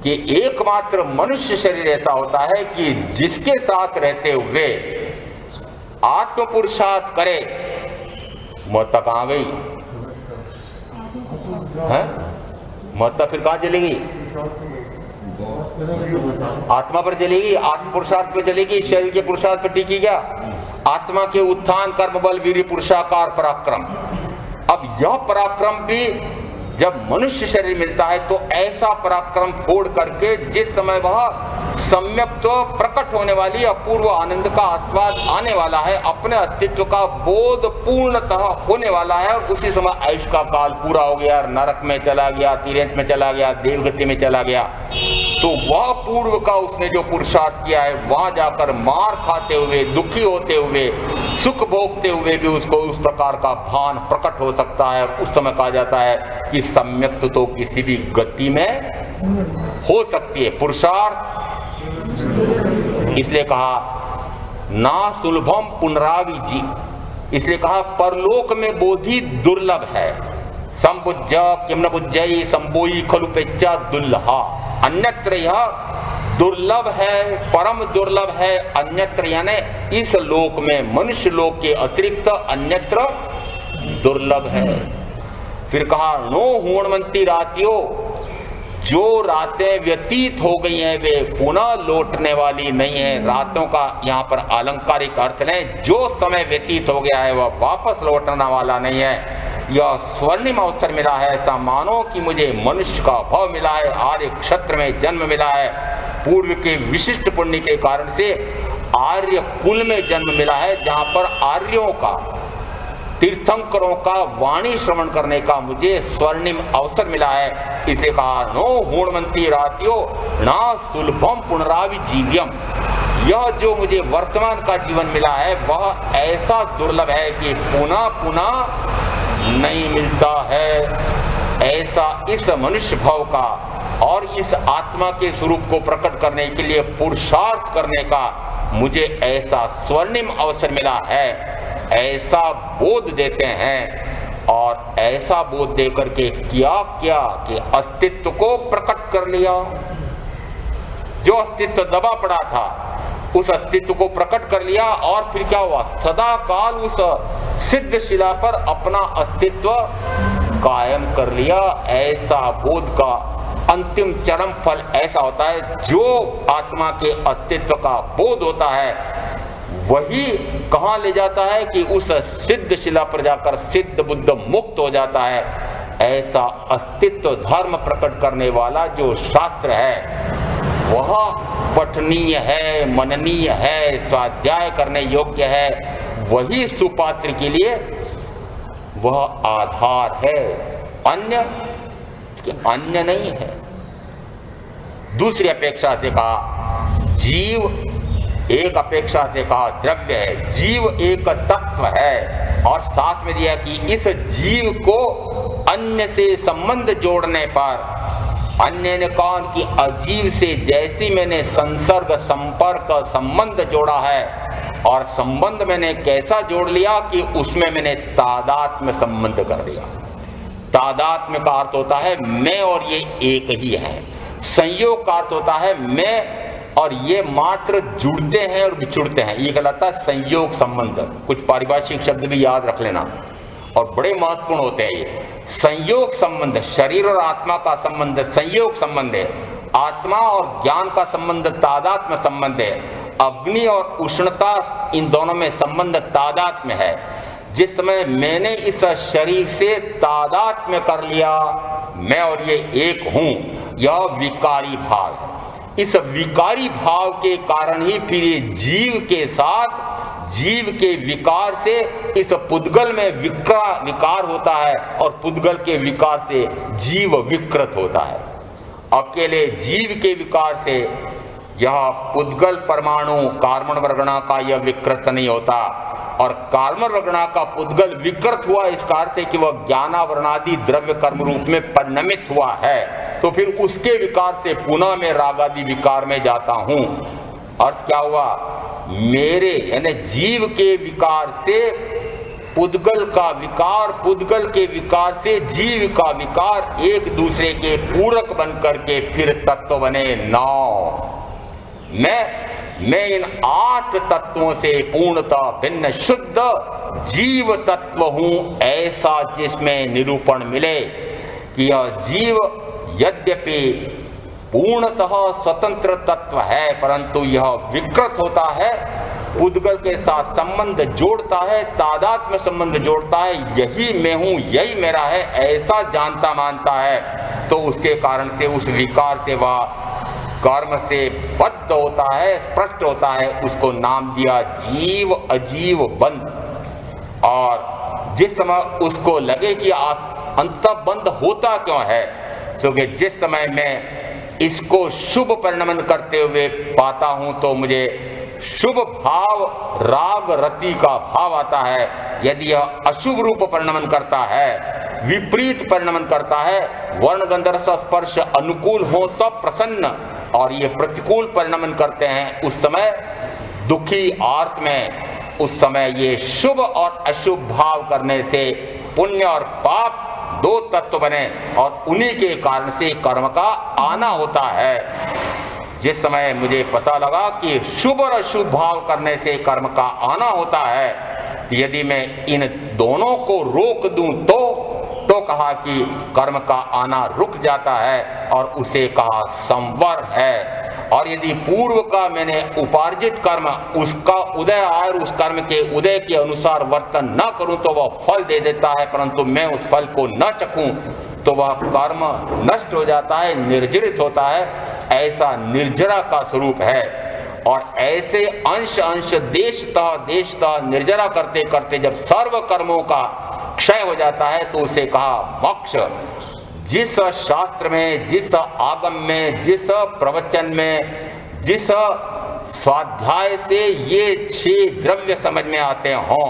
[SPEAKER 1] कि एकमात्र मनुष्य शरीर ऐसा होता है कि जिसके साथ रहते हुए आत्म पुरुषार्थ करे। महत्ता कहाँ गई है? महत्ता फिर कहाँ चलेगी? आत्मा पर चलेगी, आत्म पुरुषार्थ पे चलेगी, शरीर के पुरुषार्थ पे टिकी क्या? आत्मा के उत्थान, कर्म बल, वीर्य, पुरुषाकार, पराक्रम। अब यह पराक्रम भी जब मनुष्य शरीर मिलता है तो ऐसा पराक्रम फोड़ करके जिस समय वह सम्यक तो प्रकट होने वाली अपूर्व आनंद का आस्वाद आने वाला है, अपने अस्तित्व का बोध पूर्णतः होने वाला है, और उसी समय आयुष का काल पूरा हो गया, नरक में चला गया, तिर्यंत में चला गया, देवगति में चला गया, तो वह पूर्व का उसने जो पुरुषार्थ किया है वहां जाकर मार खाते हुए, दुखी होते हुए, सुख भोगते हुए भी उसको उस प्रकार का भान प्रकट हो सकता है। उस समय कहा जाता है कि सम्यक तो किसी भी गति में हो सकती है। पुरुषार्थ इसलिए कहा ना सुलभम पुनराविजी, इसलिए कहा परलोक में बोधि दुर्लभ है। संबुज्ज किम न बुज्जई संबोई खलु पेच्चा दुल्हा, अन्यत्र यह दुर्लभ है, परम दुर्लभ है। अन्यत्र यानी इस लोक में, मनुष्य लोक के अतिरिक्त अन्यत्र दुर्लभ है। फिर कहा नो हुणवंती रातियों, जो रातें व्यतीत हो गई हैं वे पुनः लौटने वाली नहीं है। रातों का यहाँ पर अलंकारिक अर्थ लें, जो समय व्यतीत हो गया है वह वापस लौटने वाला नहीं है। यह स्वर्णिम अवसर मिला है, ऐसा मानो कि मुझे मनुष्य का भाव मिला है, आर्य क्षत्र में जन्म मिला है, पूर्व के विशिष्ट पुण्य के कारण से आर्य कुल में जन्म मिला है, जहाँ पर आर्यों का, तीर्थंकरों का वाणी श्रवण करने का मुझे स्वर्णिम अवसर मिला है। इसे कहा नो हुणवंती रातियों ना सुलभम पुनरावि जीव्यम, यह जो मुझे वर्तमान का जीवन मिला है वह ऐसा दुर्लभ है कि पुनः पुनः नहीं मिलता है। ऐसा इस मनुष्य भाव का और इस आत्मा के स्वरूप को प्रकट करने के लिए पुरुषार्थ करने का मुझे ऐसा स्वर्णिम अवसर मिला है, ऐसा बोध देते हैं। और ऐसा बोध देकर के क्या क्या कि अस्तित्व को प्रकट कर लिया। जो अस्तित्व दबा पड़ा था उस अस्तित्व को प्रकट कर लिया, और फिर क्या हुआ, सदा काल उस सिद्ध शिला पर अपना अस्तित्व कायम कर लिया। ऐसा बोध का अंतिम चरम फल ऐसा होता है, जो आत्मा के अस्तित्व का बोध होता है वही कहाँ ले जाता है कि उस सिद्ध शिला पर जाकर सिद्ध बुद्ध मुक्त हो जाता है। ऐसा अस्तित्व धर्म प्रकट करने वाला जो शास्त्र है वह पठनीय है, मननीय है, स्वाध्याय करने योग्य है। वही सुपात्र के लिए वह आधार है, अन्य नहीं है। दूसरी अपेक्षा से कहा जीव, एक अपेक्षा से कहा द्रव्य है, जीव एक तत्व है, और साथ में दिया कि इस जीव को अन्य से संबंध जोड़ने पर, अन्य ने कौन कि अजीव से जैसी मैंने संसर्ग संपर्क संबंध जोड़ा है, और संबंध मैंने कैसा जोड़ लिया कि उसमें मैंने तादात्म्य संबंध कर दिया। तादात्म्य का अर्थ होता है मैं और ये एक ही है। संयोग का अर्थ होता है मैं और ये मात्र जुड़ते हैं और बिछुड़ते हैं, ये कहलाता है संयोग संबंध। कुछ पारिभाषिक शब्द भी याद रख लेना और बड़े महत्वपूर्ण होते हैं ये। संयोग संबंध, शरीर और आत्मा का संबंध संयोग संबंध है, आत्मा और ज्ञान का संबंध तादात्म्य संबंध है, अग्नि और उष्णता इन दोनों में संबंध तादात्म्य है। जिस समय मैंने इस शरीर से तादात्म्य कर लिया, मैं और ये एक हूं, यह विकारी भाव है। इस विकारी भाव के कारण ही फिर ये जीव के साथ जीव के विकार से इस पुद्गल में विकार होता है और पुद्गल के विकार से जीव विकृत होता है। अकेले जीव के विकार से यह पुद्गल परमाणु कार्बन वर्गणा का यह विकृत नहीं होता, और कार्बन वर्गणा का पुद्गल विकृत हुआ इस कार्य से कि वह ज्ञानावरणादि द्रव्य कर्म रूप में परिणमित हुआ है, तो फिर उसके विकार से पुनः मैं रागादि विकार में जाता हूं। अर्थ क्या हुआ? मेरे यानी जीव के विकार से पुद्गल का विकार, पुद्गल के विकार से जीव का विकार एक दूसरे के पूरक बन करके फिर तत्व बने 9। मैं इन 8 तत्वों से पूर्णतः भिन्न शुद्ध जीव तत्व हूं, ऐसा जिसमें निरूपण मिले कि यह जीव यद्यपि पूर्णतः स्वतंत्र तत्व है, परंतु यह विकृत होता है, पुद्गल के साथ संबंध जोड़ता है, तादात्म्य संबंध जोड़ता है, यही मैं हूं, यही मेरा है, ऐसा जानता मानता है, तो उसके कारण से उस विकार से वह कर्म से बद्ध होता है, स्पष्ट होता है। उसको नाम दिया जीव अजीव बंध। और जिस समय उसको लगे कि अंतःबंध होता क्यों है, क्योंकि जिस समय मैं इसको शुभ परिणमन करते हुए पाता हूं तो मुझे शुभ भाव राग रति का भाव आता है। यदि यह अशुभ रूप परिणमन करता है, विपरीत परिणमन करता है, वर्ण गंधर्व स्पर्श अनुकूल हो तो प्रसन्न, और ये प्रतिकूल परिणमन करते हैं उस समय दुखी आर्त में, उस समय ये शुभ और अशुभ भाव करने से पुण्य और पाप 2 तत्व बने, और उन्हीं के कारण से कर्म का आना होता है। जिस समय मुझे पता लगा कि शुभ और अशुभ भाव करने से कर्म का आना होता है, यदि मैं इन दोनों को रोक दूं तो कहा कि कर्म का आना रुक जाता है, और उसे कहा संवर है। और यदि पूर्व का मैंने उपार्जित कर्म उसका उदय आए और उस कर्म के उदय के अनुसार वर्तन न करूं तो वह फल दे देता है, परंतु मैं उस फल को न चखूं तो वह कर्म नष्ट हो जाता है, निर्जरित होता है। ऐसा निर्जरा का स्वरूप है। और ऐसे अंश अंश देशतः निर्जरा करते करते जब सर्व कर्मों का क्षय हो जाता है तो उसे कहा मोक्ष। जिस शास्त्र में, जिस आगम में, जिस प्रवचन में, जिस स्वाध्याय से ये 6 द्रव्य समझ में आते हों,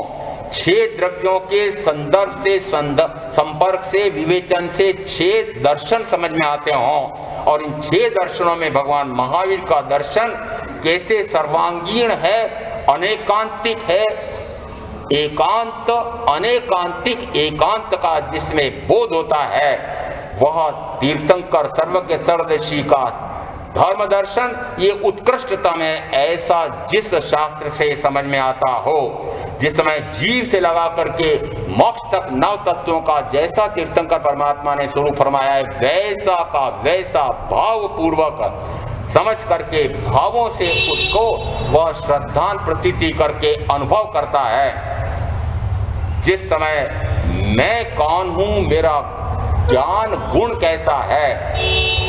[SPEAKER 1] 6 द्रव्यों के संदर्भ से, संपर्क से, विवेचन से 6 दर्शन समझ में आते हों, और इन 6 दर्शनों में भगवान महावीर का दर्शन कैसे सर्वांगीण है, अनेकांतिक है, एकांत अनेकांतिक एकांत का जिसमें बोध होता है, वह तीर्थंकर सर्वज्ञ सर्वदर्शी का धर्म दर्शन ये उत्कृष्टतम है। ऐसा जिस शास्त्र से समझ में आता हो, जिस समय जीव से लगा करके मोक्ष तक 9 तत्वों का जैसा तीर्थंकर परमात्मा ने स्वरूप फरमाया है, वैसा का वैसा भाव पूर्वक समझ करके भावों से उसको वह श्रद्धान प्रतीति करके अनुभव करता है। जिस समय मैं कौन हूं, मेरा ज्ञान गुण कैसा है,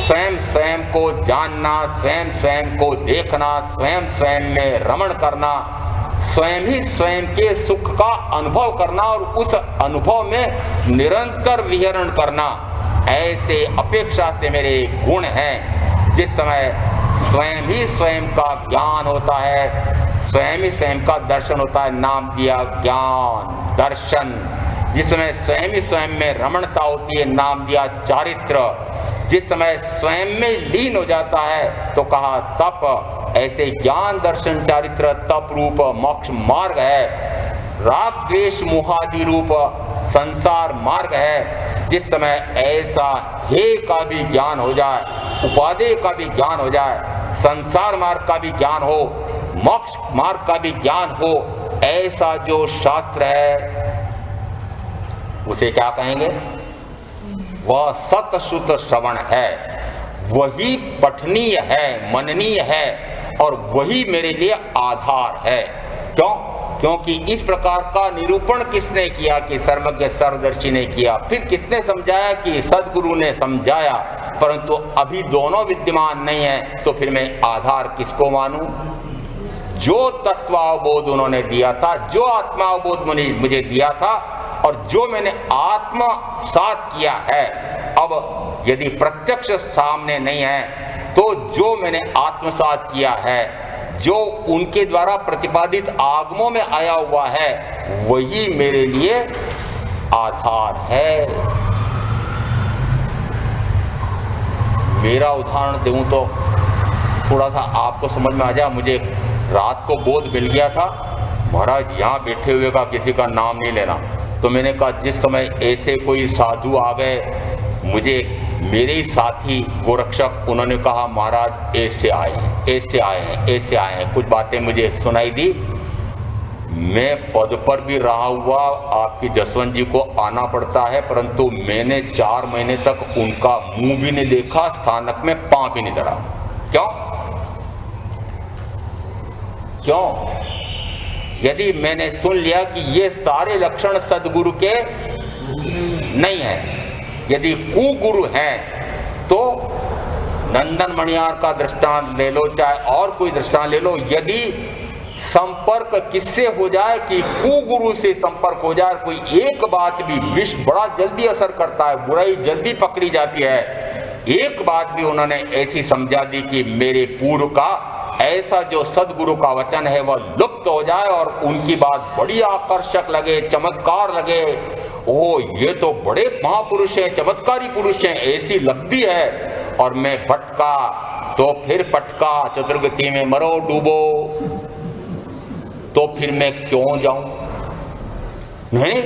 [SPEAKER 1] स्वयं स्वयं को जानना, स्वयं स्वयं को देखना, स्वयं स्वयं में रमण करना, स्वयं ही स्वयं के सुख का अनुभव करना और उस अनुभव में निरंतर विहरण करना, ऐसे अपेक्षा से मेरे गुण हैं। जिस समय स्वयं ही स्वयं का ज्ञान होता है, स्वयं ही स्वयं का दर्शन होता है, नाम दिया ज्ञान दर्शन। जिसमें स्वयं ही स्वयं में रमणता होती है, नाम दिया चारित्र। जिस समय स्वयं में लीन हो जाता है तो कहा तप। ऐसे ज्ञान दर्शन चारित्र तप रूप मोक्ष मार्ग है। राग द्वेष मोहादि रूप संसार मार्ग है। जिस समय ऐसा हे का भी ज्ञान हो जाए, उपादेय का भी ज्ञान हो जाए, संसार मार्ग का भी ज्ञान हो, मोक्ष मार्ग का भी ज्ञान हो, ऐसा जो शास्त्र है उसे क्या कहेंगे? वह सतसुत श्रवण है, वही पठनीय है, मननीय है, और वही मेरे लिए आधार है। क्यों? क्योंकि इस प्रकार का निरूपण किसने किया? कि सर्वज्ञ सर्वदर्शी ने किया। फिर किसने समझाया? कि सदगुरु ने समझाया। परंतु अभी दोनों विद्यमान नहीं है, तो फिर मैं आधार किसको मानूं? जो तत्वावबोध उन्होंने दिया था, जो आत्मावबोध मुझे दिया था और जो मैंने आत्मसात किया है, अब यदि प्रत्यक्ष सामने नहीं है तो जो मैंने आत्मसात किया है, जो उनके द्वारा प्रतिपादित आगमों में आया हुआ है, वही मेरे लिए आधार है। मेरा उदाहरण दूं तो थोड़ा सा आपको समझ में आ जाए। मुझे रात को बोध मिल गया था, महाराज यहाँ बैठे हुए का किसी का नाम नहीं लेना। तो मैंने कहा जिस समय ऐसे कोई साधु आ गए, मुझे मेरे ही साथी गोरक्षक, उन्होंने कहा महाराज ऐसे आए हैं, ऐसे आए हैं, ऐसे आए हैं, कुछ बातें मुझे सुनाई दी। मैं पद पर भी रहा हुआ, आपकी जसवंत जी को आना पड़ता है, परंतु मैंने 4 महीने तक उनका मुंह भी नहीं देखा, स्थानक में पांव भी नहीं धरा। क्यों? क्यों? यदि मैंने सुन लिया कि ये सारे लक्षण सदगुरु के नहीं हैं, यदि कुगुरु हैं, तो नंदन मणियार का दृष्टांत ले लो, चाहे और कोई दृष्टांत ले लो, यदि संपर्क किससे हो जाए कि कुगुरु से संपर्क हो जाए, कोई एक बात भी, विष बड़ा जल्दी असर करता है, बुराई जल्दी पकड़ी जाती है, एक बात भी उन्होंने ऐसी समझा दी कि मेरे पूर्व का ऐसा जो सदगुरु का वचन है वह लुप्त हो जाए और उनकी बात बड़ी आकर्षक लगे, चमत्कार लगे, ओ ये तो बड़े महापुरुष हैं, चमत्कारी पुरुष हैं, ऐसी लगती है, और मैं भटका तो फिर पटका, चतुर्गति में मरो डूबो, तो फिर मैं क्यों जाऊं? नहीं,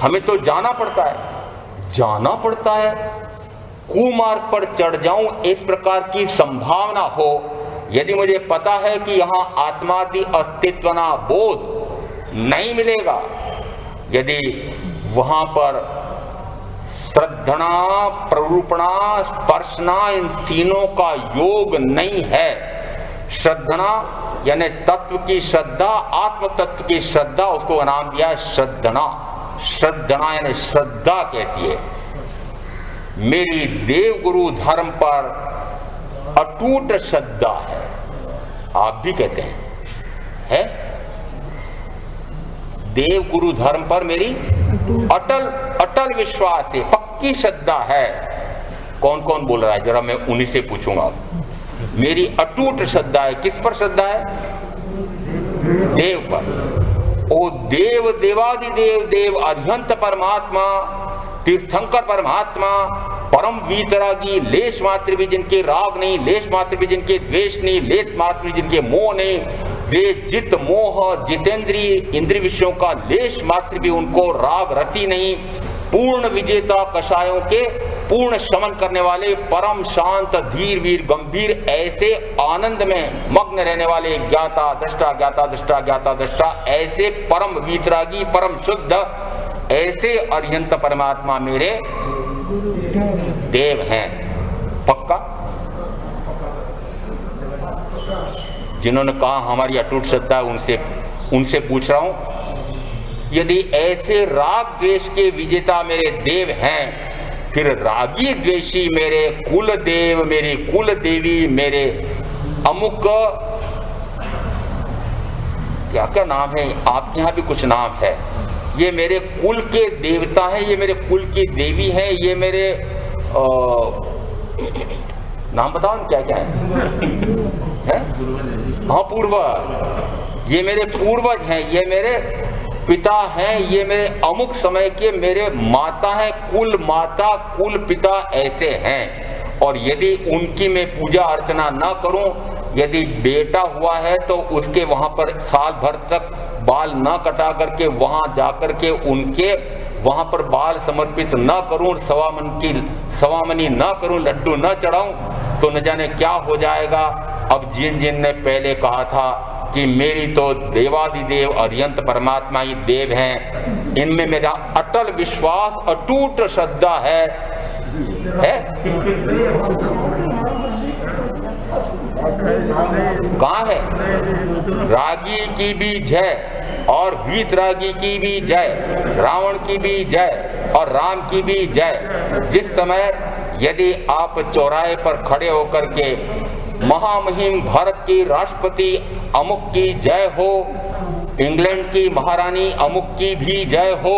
[SPEAKER 1] हमें तो जाना पड़ता है, जाना पड़ता है। कुमार्ग पर चढ़ जाऊं इस प्रकार की संभावना हो, यदि मुझे पता है कि यहां आत्मादि अस्तित्वना बोध नहीं मिलेगा, यदि वहां पर श्रद्धना, प्ररूपणा, स्पर्शना, इन तीनों का योग नहीं है। श्रद्धना यानी तत्व की श्रद्धा, आत्म तत्व की श्रद्धा, उसको नाम दिया श्रद्धना। श्रद्धना यानी श्रद्धा कैसी है? मेरी देव गुरु धर्म पर अटूट श्रद्धा है, आप भी कहते हैं, है? देव गुरु धर्म पर मेरी अटल अटल विश्वास है, पक्की श्रद्धा है। कौन कौन बोल रहा है जरा मैं उन्हीं से पूछूंगा। मेरी अटूट श्रद्धा है, किस पर श्रद्धा है? देव पर। ओ देव, देवादिदेव, देव अरिहंत परमात्मा, तीर्थंकर परमात्मा, परम वीतरागी, लेश मात्र भी जिनके राग नहीं, लेश मात्र भी जिनके द्वेष नहीं, लेश मात्र भी जिनके मोह नहीं, वे जित मोह जितेंद्रिय इंद्रिय विषयों का लेश मात्र भी उनको राग रति नहीं, पूर्ण विजेता कषायों के पूर्ण शमन करने वाले, परम शांत धीर वीर गंभीर, ऐसे आनंद में मग्न रहने वाले, ज्ञाता दृष्टा ज्ञाता दृष्टा ज्ञाता दृष्टा, ऐसे परम वीतरागी, परम शुद्ध, ऐसे अरिहंत परमात्मा मेरे देव हैं। पक्का? जिन्होंने कहा हमारी अटूट श्रद्धा, उनसे पूछ रहा हूं, यदि ऐसे राग द्वेष के विजेता मेरे देव हैं, फिर रागी द्वेषी मेरे कुल देव, मेरी कुल देवी, मेरे अमुक, क्या क्या नाम है आपके यहाँ भी कुछ नाम है, ये मेरे कुल के देवता हैं, ये मेरे कुल की देवी हैं, ये मेरे नाम बताओ क्या क्या है? हाँ, पूर्वज, ये मेरे पूर्वज हैं, ये मेरे पिता हैं, ये मेरे अमुक समय के मेरे माता हैं, कुल माता कुल पिता ऐसे हैं। और यदि उनकी मैं पूजा अर्चना ना करूं, यदि बेटा हुआ है तो उसके वहां पर साल भर तक बाल ना कटा करके वहां जाकर के उनके वहां पर बाल समर्पित ना करूं, सवामनी ना करूं, लड्डू ना चढ़ाऊं, तो न जाने क्या हो जाएगा। अब जिन जिन ने पहले कहा था कि मेरी तो देवादिदेव अरिहंत परमात्मा ही देव हैं, इनमें मेरा अटल विश्वास, अटूट श्रद्धा है? कहाँ है? रागी की भी जय और वीतरागी की भी जय, रावण की भी जय और राम की भी जय। जिस समय यदि आप चौराहे पर खड़े होकर के महामहिम भारत की राष्ट्रपति अमुक की जय हो, इंग्लैंड की महारानी अमुक की भी जय हो,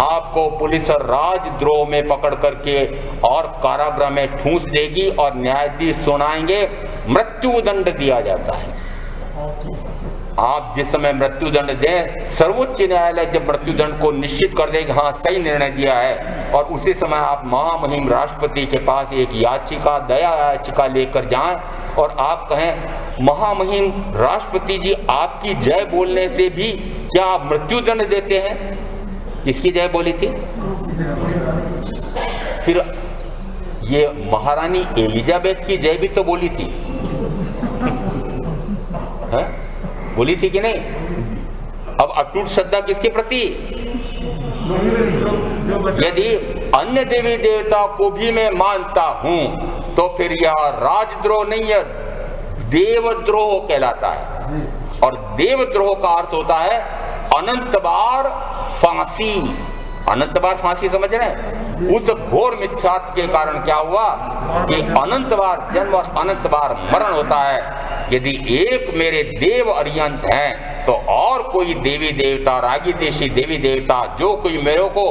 [SPEAKER 1] आपको पुलिस राजद्रोह में पकड़ करके और कारागृह में ठूंस देगी और न्यायाधीश सुनाएंगे, मृत्यु दंड दिया जाता है। आप जिस समय मृत्यु दंड दें, सर्वोच्च न्यायालय जब मृत्यु दंड को निश्चित कर देगा, हाँ सही निर्णय दिया है, और उसी समय आप महामहिम राष्ट्रपति के पास एक याचिका, दया याचिका लेकर जाएं और आप कहें महामहिम राष्ट्रपति जी, आपकी जय बोलने से भी क्या आप मृत्यु दंड देते हैं? किसकी जय बोली थी? फिर ये महारानी एलिजाबेथ की जय भी तो बोली थी, है? बोली थी कि नहीं? अब अटूट श्रद्धा किसके प्रति? यदि अन्य देवी देवता को भी मैं मानता हूं तो फिर यह राजद्रोह नहीं है, देवद्रोह कहलाता है। और देवद्रोह का अर्थ होता है अनंत बार फांसी। अनंत बार फांसी समझ रहे हैं? उस घोर मिथ्यात्व के कारण क्या हुआ कि अनंत बार जन्म और अनंत बार मरण होता है। यदि एक मेरे देव अरियंत हैं तो और कोई देवी देवता, रागी देशी देवी देवता, जो कोई मेरे को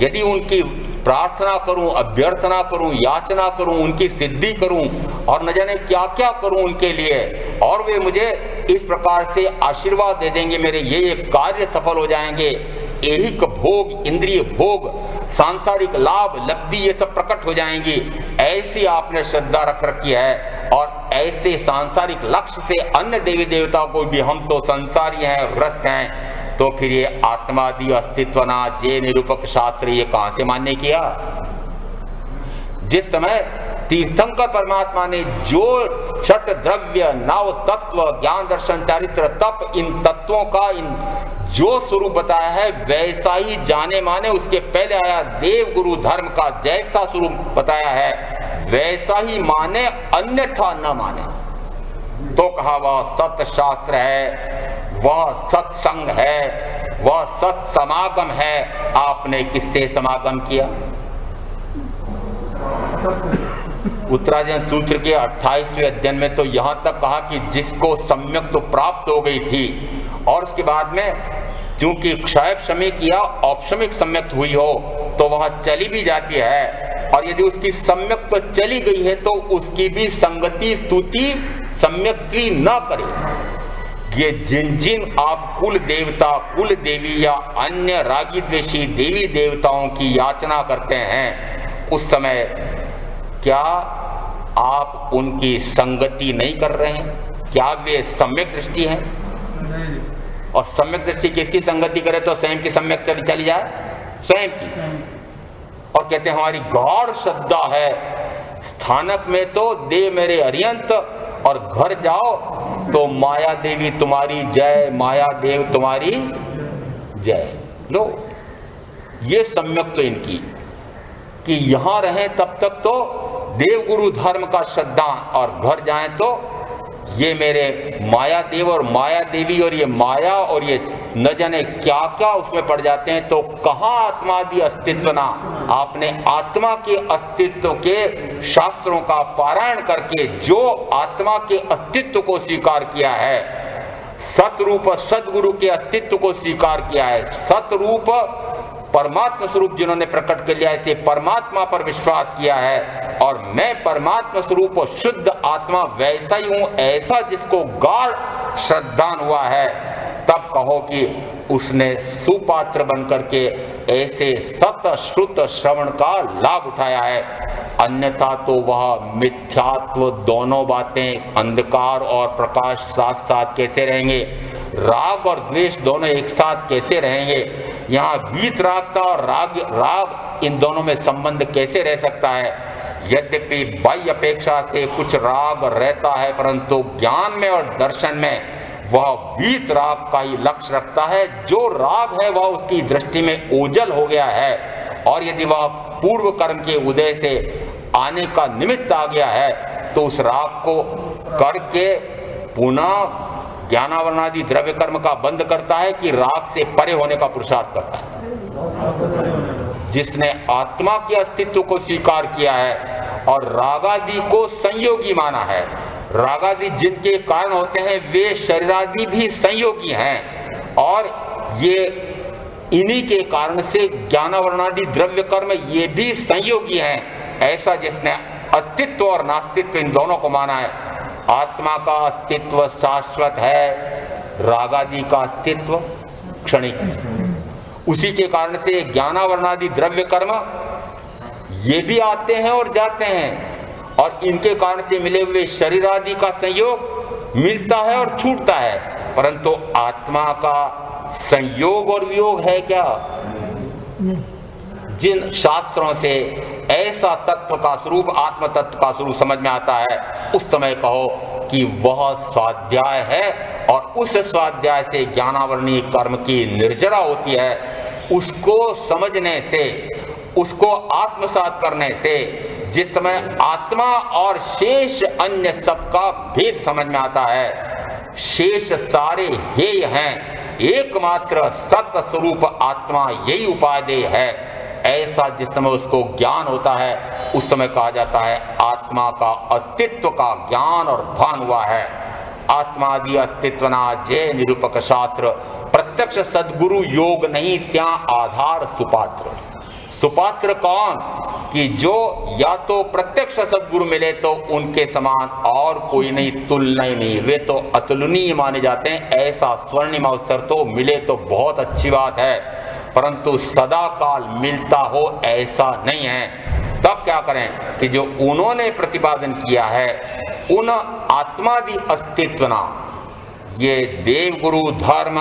[SPEAKER 1] यदि उनकी प्रार्थना करूं, अभ्यर्थना करूं, याचना करूं, उनकी सिद्धि करूं और न जाने क्या क्या करूं उनके लिए, और वे मुझे इस प्रकार से आशीर्वाद दे देंगे, मेरे ये कार्य सफल हो जाएंगे, ऐहिक भोग, इंद्रिय भोग, सांसारिक लाभ, लब्धि ये सब प्रकट हो जाएंगी, ऐसी आपने श्रद्धा रख रखी है। और ऐसे सांसारिक लक्ष्य से अन्य देवी देवताओं को भी हम तो संसारी हैं, ग्रस्त हैं, तो फिर ये आत्मादि अस्तित्वना जे निरूपक शास्त्र ये कहां से मान्य किया? जिस समय तीर्थंकर परमात्मा ने जो छठ द्रव्य, नव तत्व, ज्ञान दर्शन चारित्र तप, इन तत्वों का इन जो स्वरूप बताया है वैसा ही जाने माने, उसके पहले आया देव गुरु धर्म का जैसा स्वरूप बताया है वैसा ही माने, अन्यथा न माने। तो कहा वह सत्य शास्त्र है, वह सत्संग है, वह सत समागम है। आपने किससे समागम किया? उत्तराजन सूत्र के 28वें अध्ययन में तो यहां तक कहा कि जिसको सम्यक तो प्राप्त हो गई थी, और उसके बाद में क्योंकि क्षय क्षमिक या औपशमिक सम्यक हुई हो तो वह चली भी जाती है, और यदि उसकी सम्यक तो चली गई है तो उसकी भी संगति स्तुति सम्यक्ति न करे। ये जिन जिन आप कुल देवता, कुल देवी या अन्य रागी द्वेषी देवी देवताओं की याचना करते हैं, उस समय क्या आप उनकी संगति नहीं कर रहे हैं? क्या वे सम्यक दृष्टि है? और सम्यक दृष्टि किसकी संगति करे तो स्वयं की सम्यक चली जाए, स्वयं की। और कहते हैं हमारी गाढ़ श्रद्धा है, स्थानक में तो दे मेरे अरियंत, और घर जाओ तो माया देवी तुम्हारी जय, माया देव तुम्हारी जय। लो, ये सम्यक तो इनकी कि यहां रहें तब तक तो देव गुरु धर्म का श्रद्धा, और घर जाएं तो ये मेरे माया देव और माया देवी, और ये माया और ये न जाने क्या क्या उसमें पड़ जाते हैं। तो कहाँ आत्मादि अस्तित्व ना? आपने आत्मा के अस्तित्व के शास्त्रों का पारायण करके जो आत्मा के अस्तित्व को स्वीकार किया है, सतरूप सदगुरु के अस्तित्व को स्वीकार किया है, सतरूप परमात्मा स्वरूप जिन्होंने प्रकट कर लिया, ऐसे परमात्मा पर विश्वास किया है, और मैं परमात्मा स्वरूप शुद्ध आत्मा वैसा ही हूं, ऐसा जिसको गाढ़ श्रद्धान हुआ है, तब कहो कि उसने सुपात्र बनकर के ऐसे सत श्रुत श्रवण का लाभ उठाया है। अन्यथा तो वह मिथ्यात्व, दोनों बातें, अंधकार और प्रकाश साथ साथ कैसे रहेंगे? राग और द्वेष दोनों एक साथ कैसे रहेंगे? यहाँ वीतरागता और राग इन दोनों में संबंध कैसे रह सकता है? यद्यपि बाह्य अपेक्षा से कुछ राग रहता है, परंतु ज्ञान में और दर्शन में वह वीत राग का ही लक्ष्य रखता है। जो राग है वह उसकी दृष्टि में ओझल हो गया है, और यदि वह पूर्व कर्म के उदय से आने का निमित्त आ गया है तो उस राग को करके पुनः ज्ञानावरणादि द्रव्य कर्म का बंद करता है कि राग से परे होने का पुरुषार्थ करता है। जिसने आत्मा के अस्तित्व को स्वीकार किया है और रागादि को संयोगी माना है, रागादि जिनके कारण होते हैं वे शरीरादि भी संयोगी हैं, और ये इन्हीं के कारण से ज्ञानावरणादि द्रव्य कर्म ये भी संयोगी हैं। ऐसा जिसने अस्तित्व और नास्तित्व इन दोनों को माना है। आत्मा का अस्तित्व शाश्वत है, रागादि का अस्तित्व क्षणिक। उसी के कारण से ज्ञानावरणादि द्रव्य कर्म ये भी आते हैं और जाते हैं, और इनके कारण से मिले हुए शरीर आदि का संयोग मिलता है और छूटता है। परंतु आत्मा का संयोग और वियोग है क्या? जिन शास्त्रों से ऐसा तत्व का स्वरूप, आत्म तत्व का स्वरूप समझ में आता है, उस समय कहो कि वह स्वाध्याय है, और उस स्वाध्याय से ज्ञानावरणीय कर्म की निर्जरा होती है। उसको समझने से, उसको आत्मसात करने से जिस समय आत्मा और शेष अन्य सबका भेद समझ में आता है, शेष सारे हेय हैं, एकमात्र सत्य स्वरूप आत्मा यही उपादेय है, ऐसा जिस समय उसको ज्ञान होता है, उस समय कहा जाता है आत्मा का अस्तित्व का ज्ञान और भान हुआ है। आत्मादि अस्तित्वना जय निरूपक शास्त्र, प्रत्यक्ष सद्गुरु योग नहीं त्या आधार सुपात्र। सुपात्र कौन? कि जो या तो प्रत्यक्ष सद्गुरु मिले तो उनके समान और कोई नहीं, तुलना ही नहीं, वे तो अतुलनीय माने जाते हैं। ऐसा स्वर्णिम अवसर तो मिले तो बहुत अच्छी बात है, परंतु सदा काल मिलता हो ऐसा नहीं है। तब क्या करें कि जो उन्होंने प्रतिपादन किया है उन आत्मादि अस्तित्वना, ये देव गुरु धर्म,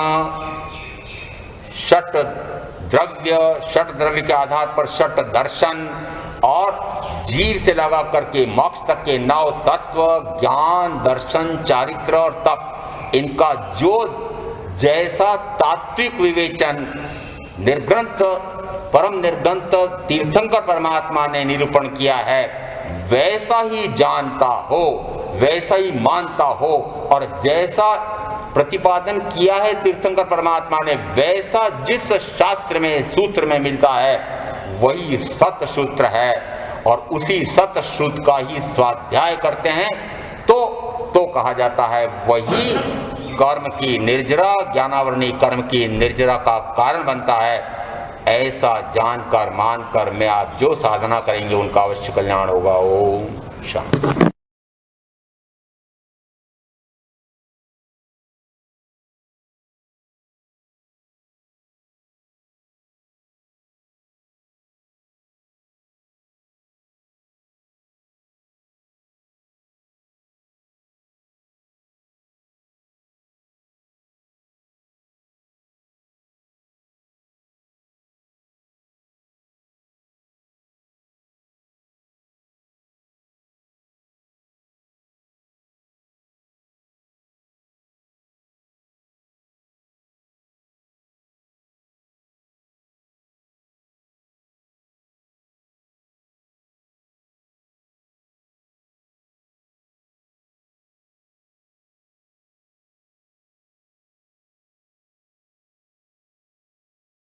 [SPEAKER 1] षट द्रव्य, षट द्रव्य के आधार पर षट दर्शन, और जीव से लगा करके मोक्ष तक के 9 तत्व, ज्ञान, दर्शन, चारित्र और तप, इनका जो जैसा तात्विक विवेचन निर्ग्रंथ, परम निर्ग्रंथ तीर्थंकर परमात्मा ने निरूपण किया है, वैसा ही जानता हो, वैसा ही मानता हो, और जैसा प्रतिपादन किया है तीर्थंकर परमात्मा ने, वैसा जिस शास्त्र में, सूत्र में मिलता है, वही सत सूत्र है, और उसी सत सूत्र का ही स्वाध्याय करते हैं तो कहा जाता है वही कर्म की निर्जरा, ज्ञानावरणीय कर्म की निर्जरा का कारण बनता है। ऐसा जानकर, मानकर में आप जो साधना करेंगे उनका अवश्य कल्याण होगा। ओम शांति।